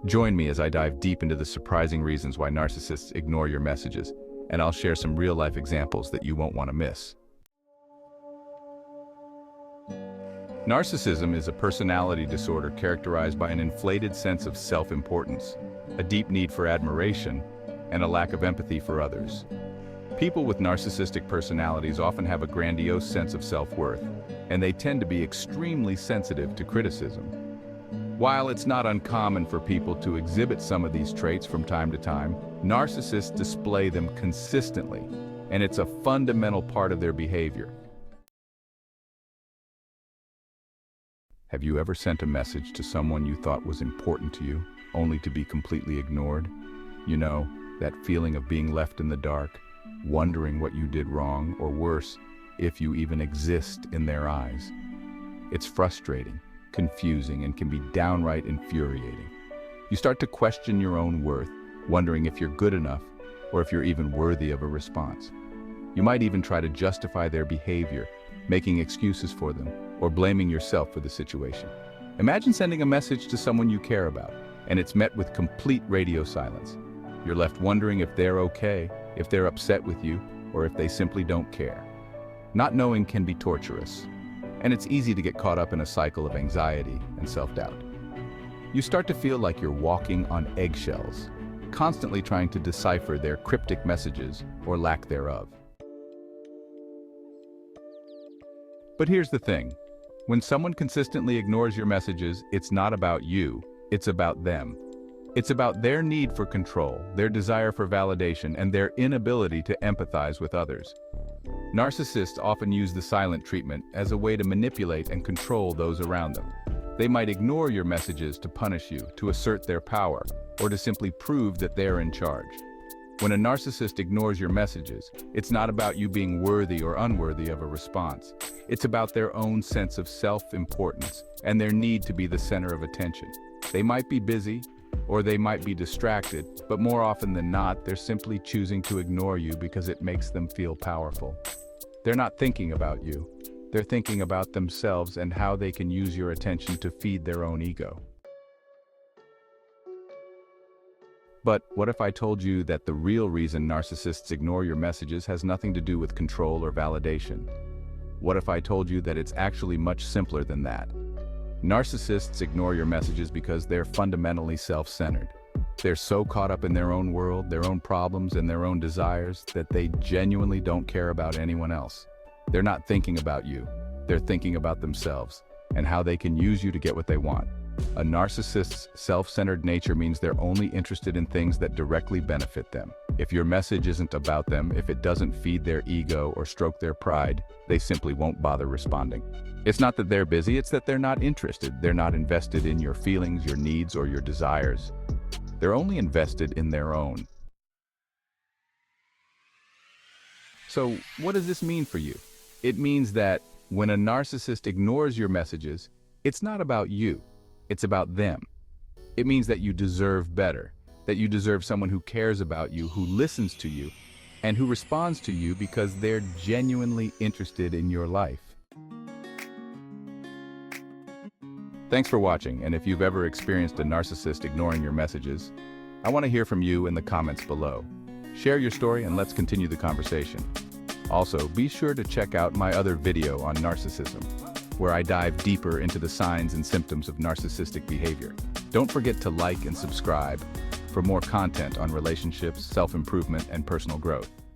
Join me as I dive deep into the surprising reasons why narcissists ignore your messages, and I'll share some real-life examples that you won't want to miss. Narcissism is a personality disorder characterized by an inflated sense of self-importance, a deep need for admiration, and a lack of empathy for others. People with narcissistic personalities often have a grandiose sense of self-worth, and they tend to be extremely sensitive to criticism. While it's not uncommon for people to exhibit some of these traits from time to time, narcissists display them consistently, and it's a fundamental part of their behavior. Have you ever sent a message to someone you thought was important to you, only to be completely ignored? You know, that feeling of being left in the dark, wondering what you did wrong, or worse, if you even exist in their eyes. It's frustrating, confusing, and can be downright infuriating. You start to question your own worth, wondering if you're good enough, or if you're even worthy of a response. You might even try to justify their behavior, making excuses for them, or blaming yourself for the situation. Imagine sending a message to someone you care about, and it's met with complete radio silence. You're left wondering if they're okay, if they're upset with you, or if they simply don't care. Not knowing can be torturous, and it's easy to get caught up in a cycle of anxiety and self-doubt. You start to feel like you're walking on eggshells, constantly trying to decipher their cryptic messages or lack thereof. But here's the thing. When someone consistently ignores your messages, it's not about you, it's about them. It's about their need for control, their desire for validation, and their inability to empathize with others. Narcissists often use the silent treatment as a way to manipulate and control those around them. They might ignore your messages to punish you, to assert their power, or to simply prove that they're in charge. When a narcissist ignores your messages, it's not about you being worthy or unworthy of a response. It's about their own sense of self-importance and their need to be the center of attention. They might be busy, or they might be distracted, but more often than not, they're simply choosing to ignore you because it makes them feel powerful. They're not thinking about you. They're thinking about themselves and how they can use your attention to feed their own ego. But what if I told you that the real reason narcissists ignore your messages has nothing to do with control or validation? What if I told you that it's actually much simpler than that? Narcissists ignore your messages because they're fundamentally self-centered. They're so caught up in their own world, their own problems, and their own desires that they genuinely don't care about anyone else. They're not thinking about you. They're thinking about themselves and how they can use you to get what they want. A narcissist's self-centered nature means they're only interested in things that directly benefit them. If your message isn't about them, if it doesn't feed their ego or stroke their pride, they simply won't bother responding. It's not that they're busy, it's that they're not interested. They're not invested in your feelings, your needs, or your desires. They're only invested in their own. So, what does this mean for you? It means that when a narcissist ignores your messages, it's not about you. It's about them. It means that you deserve better, that you deserve someone who cares about you, who listens to you, and who responds to you because they're genuinely interested in your life. Thanks for watching, and if you've ever experienced a narcissist ignoring your messages, I want to hear from you in the comments below. Share your story and let's continue the conversation. Also, be sure to check out my other video on narcissism, where I dive deeper into the signs and symptoms of narcissistic behavior. Don't forget to like and subscribe for more content on relationships, self-improvement, and personal growth.